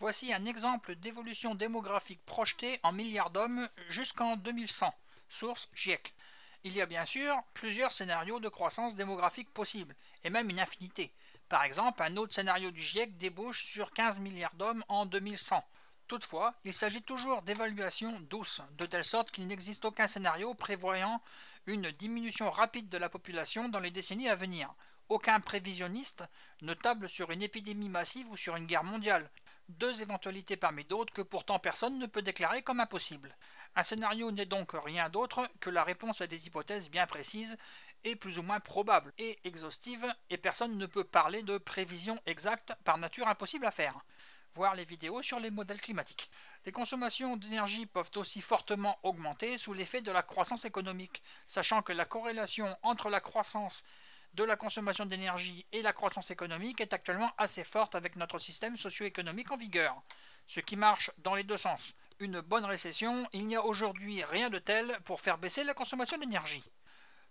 Voici un exemple d'évolution démographique projetée en milliards d'hommes jusqu'en 2100. Source GIEC. Il y a bien sûr plusieurs scénarios de croissance démographique possibles, et même une infinité. Par exemple, un autre scénario du GIEC débouche sur 15 milliards d'hommes en 2100. Toutefois, il s'agit toujours d'évaluations douces, de telle sorte qu'il n'existe aucun scénario prévoyant une diminution rapide de la population dans les décennies à venir. Aucun prévisionniste ne table sur une épidémie massive ou sur une guerre mondiale, deux éventualités parmi d'autres que pourtant personne ne peut déclarer comme impossibles. Un scénario n'est donc rien d'autre que la réponse à des hypothèses bien précises et plus ou moins probables et exhaustives, et personne ne peut parler de prévision exacte, par nature impossible à faire. Voir les vidéos sur les modèles climatiques. Les consommations d'énergie peuvent aussi fortement augmenter sous l'effet de la croissance économique, sachant que la corrélation entre la croissance de la consommation d'énergie et la croissance économique est actuellement assez forte avec notre système socio-économique en vigueur, ce qui marche dans les deux sens. Une bonne récession, il n'y a aujourd'hui rien de tel pour faire baisser la consommation d'énergie.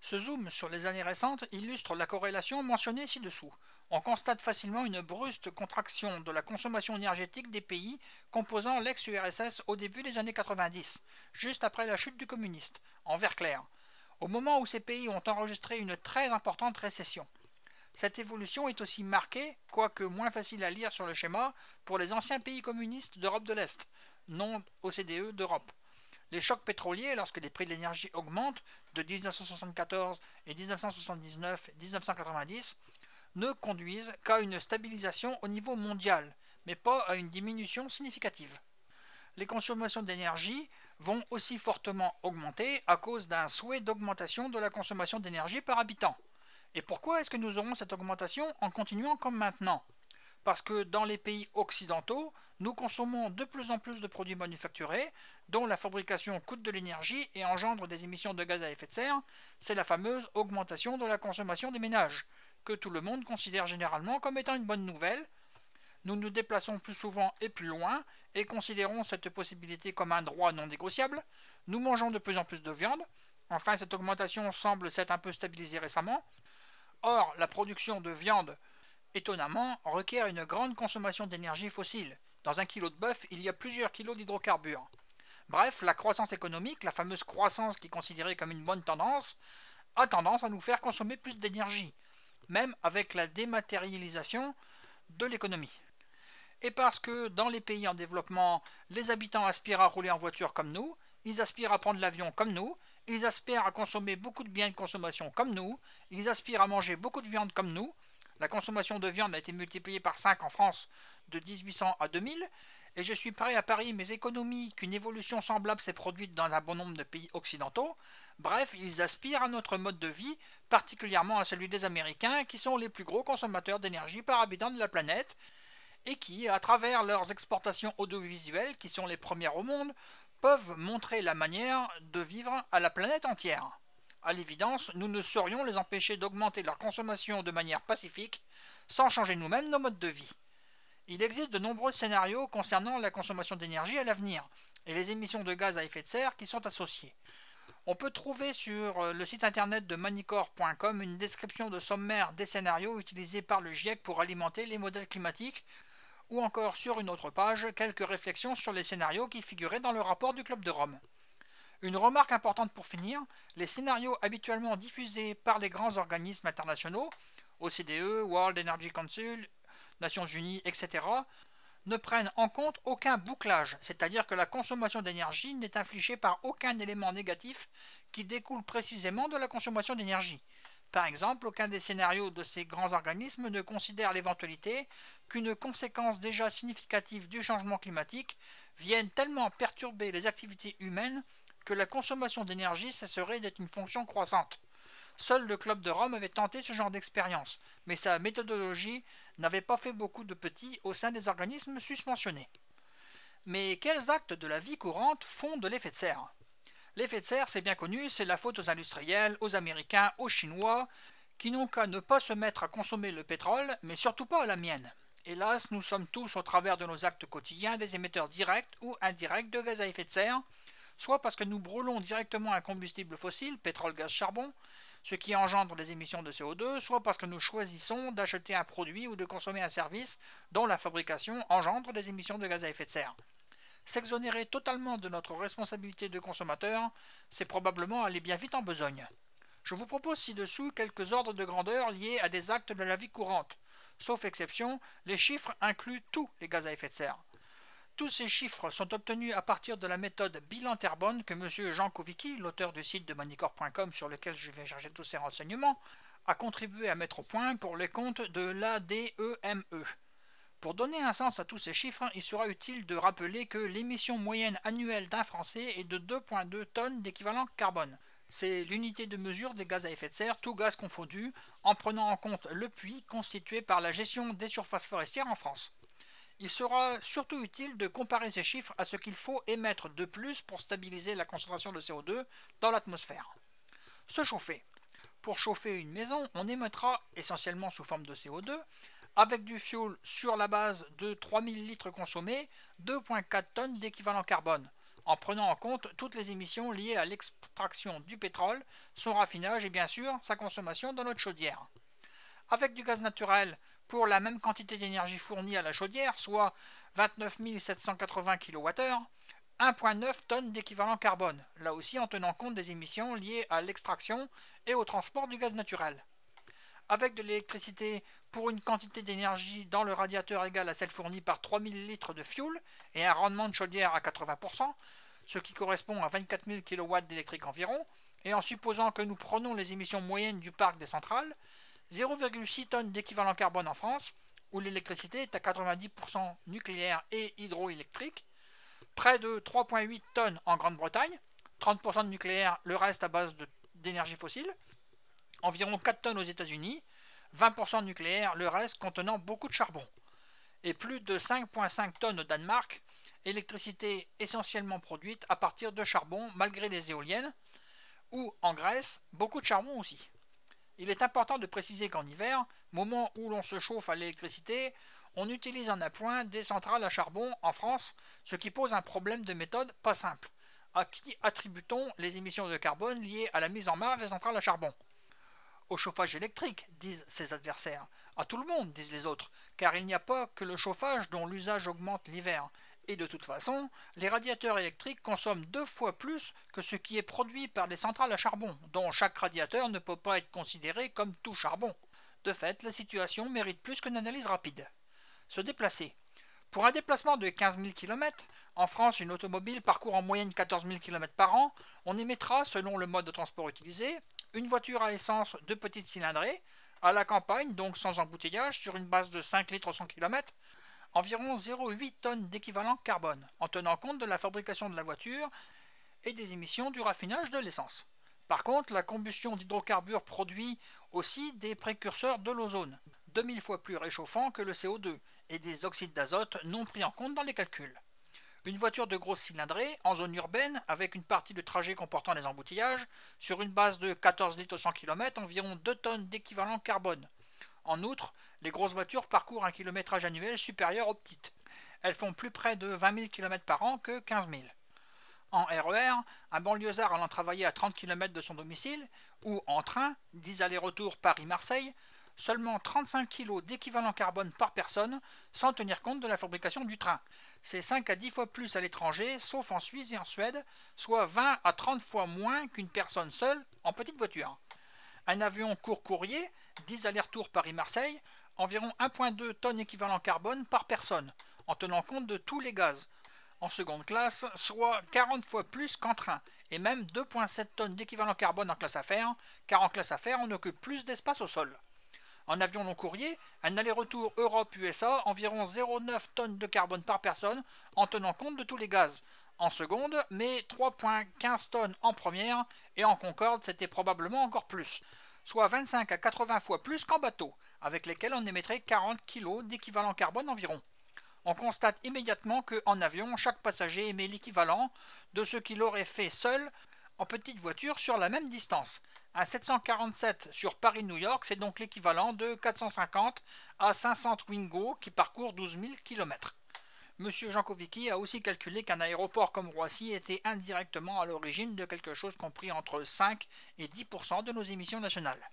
Ce zoom sur les années récentes illustre la corrélation mentionnée ci-dessous. On constate facilement une brusque contraction de la consommation énergétique des pays composant l'ex-URSS au début des années 90, juste après la chute du communiste, en vert clair, au moment où ces pays ont enregistré une très importante récession. Cette évolution est aussi marquée, quoique moins facile à lire sur le schéma, pour les anciens pays communistes d'Europe de l'Est, non OCDE d'Europe. Les chocs pétroliers, lorsque les prix de l'énergie augmentent, de 1974 et 1979 et 1990, ne conduisent qu'à une stabilisation au niveau mondial, mais pas à une diminution significative. Les consommations d'énergie vont aussi fortement augmenter à cause d'un souhait d'augmentation de la consommation d'énergie par habitant. Et pourquoi est-ce que nous aurons cette augmentation en continuant comme maintenant ? Parce que dans les pays occidentaux, nous consommons de plus en plus de produits manufacturés, dont la fabrication coûte de l'énergie et engendre des émissions de gaz à effet de serre. C'est la fameuse augmentation de la consommation des ménages, que tout le monde considère généralement comme étant une bonne nouvelle. Nous nous déplaçons plus souvent et plus loin, et considérons cette possibilité comme un droit non négociable. Nous mangeons de plus en plus de viande. Enfin, cette augmentation semble s'être un peu stabilisée récemment. Or, la production de viande, étonnamment, requiert une grande consommation d'énergie fossile. Dans un kilo de bœuf, il y a plusieurs kilos d'hydrocarbures. Bref, la croissance économique, la fameuse croissance qui est considérée comme une bonne tendance, a tendance à nous faire consommer plus d'énergie, même avec la dématérialisation de l'économie. Et parce que dans les pays en développement, les habitants aspirent à rouler en voiture comme nous, ils aspirent à prendre l'avion comme nous, ils aspirent à consommer beaucoup de biens de consommation comme nous, ils aspirent à manger beaucoup de viande comme nous. La consommation de viande a été multipliée par 5 en France de 1800 à 2000, et je suis prêt à parier mes économies qu'une évolution semblable s'est produite dans un bon nombre de pays occidentaux. Bref, ils aspirent à notre mode de vie, particulièrement à celui des Américains, qui sont les plus gros consommateurs d'énergie par habitant de la planète, et qui, à travers leurs exportations audiovisuelles, qui sont les premières au monde, peuvent montrer la manière de vivre à la planète entière. À l'évidence, nous ne saurions les empêcher d'augmenter leur consommation de manière pacifique, sans changer nous-mêmes nos modes de vie. Il existe de nombreux scénarios concernant la consommation d'énergie à l'avenir, et les émissions de gaz à effet de serre qui sont associées. On peut trouver sur le site internet de manicor.com une description de sommaire des scénarios utilisés par le GIEC pour alimenter les modèles climatiques, ou encore sur une autre page, quelques réflexions sur les scénarios qui figuraient dans le rapport du Club de Rome. Une remarque importante pour finir, les scénarios habituellement diffusés par les grands organismes internationaux, OCDE, World Energy Council, Nations Unies, etc., ne prennent en compte aucun bouclage, c'est-à-dire que la consommation d'énergie n'est infligée par aucun élément négatif qui découle précisément de la consommation d'énergie. Par exemple, aucun des scénarios de ces grands organismes ne considère l'éventualité qu'une conséquence déjà significative du changement climatique vienne tellement perturber les activités humaines que la consommation d'énergie cesserait d'être une fonction croissante. Seul le Club de Rome avait tenté ce genre d'expérience, mais sa méthodologie n'avait pas fait beaucoup de petits au sein des organismes susmentionnés. Mais quels actes de la vie courante font de l'effet de serre ? L'effet de serre, c'est bien connu, c'est la faute aux industriels, aux Américains, aux Chinois, qui n'ont qu'à ne pas se mettre à consommer le pétrole, mais surtout pas à la mienne. Hélas, nous sommes tous, au travers de nos actes quotidiens, des émetteurs directs ou indirects de gaz à effet de serre, soit parce que nous brûlons directement un combustible fossile, pétrole, gaz, charbon, ce qui engendre des émissions de CO2, soit parce que nous choisissons d'acheter un produit ou de consommer un service dont la fabrication engendre des émissions de gaz à effet de serre. S'exonérer totalement de notre responsabilité de consommateur, c'est probablement aller bien vite en besogne. Je vous propose ci-dessous quelques ordres de grandeur liés à des actes de la vie courante. Sauf exception, les chiffres incluent tous les gaz à effet de serre. Tous ces chiffres sont obtenus à partir de la méthode bilan carbone que M. Jean Kowicki, l'auteur du site de Manicore.com sur lequel je vais chercher tous ces renseignements, a contribué à mettre au point pour les comptes de l'ADEME. Pour donner un sens à tous ces chiffres, il sera utile de rappeler que l'émission moyenne annuelle d'un Français est de 2,2 tonnes d'équivalent carbone. C'est l'unité de mesure des gaz à effet de serre, tous gaz confondus, en prenant en compte le puits constitué par la gestion des surfaces forestières en France. Il sera surtout utile de comparer ces chiffres à ce qu'il faut émettre de plus pour stabiliser la concentration de CO2 dans l'atmosphère. Se chauffer. Pour chauffer une maison, on émettra, essentiellement sous forme de CO2, avec du fioul sur la base de 3000 litres consommés, 2,4 tonnes d'équivalent carbone, en prenant en compte toutes les émissions liées à l'extraction du pétrole, son raffinage et bien sûr sa consommation dans notre chaudière. Avec du gaz naturel, pour la même quantité d'énergie fournie à la chaudière, soit 29 780 kWh, 1,9 tonnes d'équivalent carbone, là aussi en tenant compte des émissions liées à l'extraction et au transport du gaz naturel. Avec de l'électricité pour une quantité d'énergie dans le radiateur égale à celle fournie par 3000 litres de fioul et un rendement de chaudière à 80%, ce qui correspond à 24 000 kW d'électrique environ, et en supposant que nous prenons les émissions moyennes du parc des centrales, 0,6 tonnes d'équivalent carbone en France, où l'électricité est à 90% nucléaire et hydroélectrique, près de 3,8 tonnes en Grande-Bretagne, 30% de nucléaire, le reste à base d'énergie fossile, environ 4 tonnes aux États-Unis, 20% de nucléaire, le reste contenant beaucoup de charbon, et plus de 5,5 tonnes au Danemark, électricité essentiellement produite à partir de charbon malgré les éoliennes, ou en Grèce, beaucoup de charbon aussi. Il est important de préciser qu'en hiver, moment où l'on se chauffe à l'électricité, on utilise en appoint des centrales à charbon en France, ce qui pose un problème de méthode pas simple. À qui attribue-t-on les émissions de carbone liées à la mise en marche des centrales à charbon ? Au chauffage électrique, disent ses adversaires. À tout le monde, disent les autres, car il n'y a pas que le chauffage dont l'usage augmente l'hiver. Et de toute façon, les radiateurs électriques consomment 2 fois plus que ce qui est produit par les centrales à charbon, dont chaque radiateur ne peut pas être considéré comme tout charbon. De fait, la situation mérite plus qu'une analyse rapide. Se déplacer. Pour un déplacement de 15 000 km, en France, une automobile parcourt en moyenne 14 000 km par an, on émettra, selon le mode de transport utilisé, une voiture à essence de petite cylindrée, à la campagne, donc sans embouteillage, sur une base de 5 litres au 100 km, environ 0,8 tonnes d'équivalent carbone, en tenant compte de la fabrication de la voiture et des émissions du raffinage de l'essence. Par contre, la combustion d'hydrocarbures produit aussi des précurseurs de l'ozone, 2000 fois plus réchauffants que le CO2, et des oxydes d'azote non pris en compte dans les calculs. Une voiture de grosse cylindrée, en zone urbaine, avec une partie de trajet comportant des embouteillages, sur une base de 14 litres au 100 km, environ 2 tonnes d'équivalent carbone. En outre, les grosses voitures parcourent un kilométrage annuel supérieur aux petites. Elles font plus près de 20 000 km par an que 15 000. En RER, un banlieusard allant travailler à 30 km de son domicile, ou en train, 10 allers-retours Paris-Marseille, seulement 35 kg d'équivalent carbone par personne, sans tenir compte de la fabrication du train. C'est 5 à 10 fois plus à l'étranger, sauf en Suisse et en Suède, soit 20 à 30 fois moins qu'une personne seule en petite voiture. Un avion court courrier, 10 allers-retours Paris-Marseille, environ 1,2 tonnes équivalent carbone par personne, en tenant compte de tous les gaz. En seconde classe, soit 40 fois plus qu'en train, et même 2,7 tonnes d'équivalent carbone en classe affaires, car en classe affaires on occupe plus d'espace au sol. En avion long courrier, un aller-retour Europe-USA, environ 0,9 tonnes de carbone par personne, en tenant compte de tous les gaz. En seconde, mais 3,15 tonnes en première, et en Concorde c'était probablement encore plus, soit 25 à 80 fois plus qu'en bateau, avec lesquels on émettrait 40 kg d'équivalent carbone environ. On constate immédiatement qu'en avion, chaque passager émet l'équivalent de ce qu'il aurait fait seul en petite voiture sur la même distance. Un 747 sur Paris-New York, c'est donc l'équivalent de 450 à 500 Twingo qui parcourent 12 000 km. M. Jancovici a aussi calculé qu'un aéroport comme Roissy était indirectement à l'origine de quelque chose compris entre 5 et 10% de nos émissions nationales.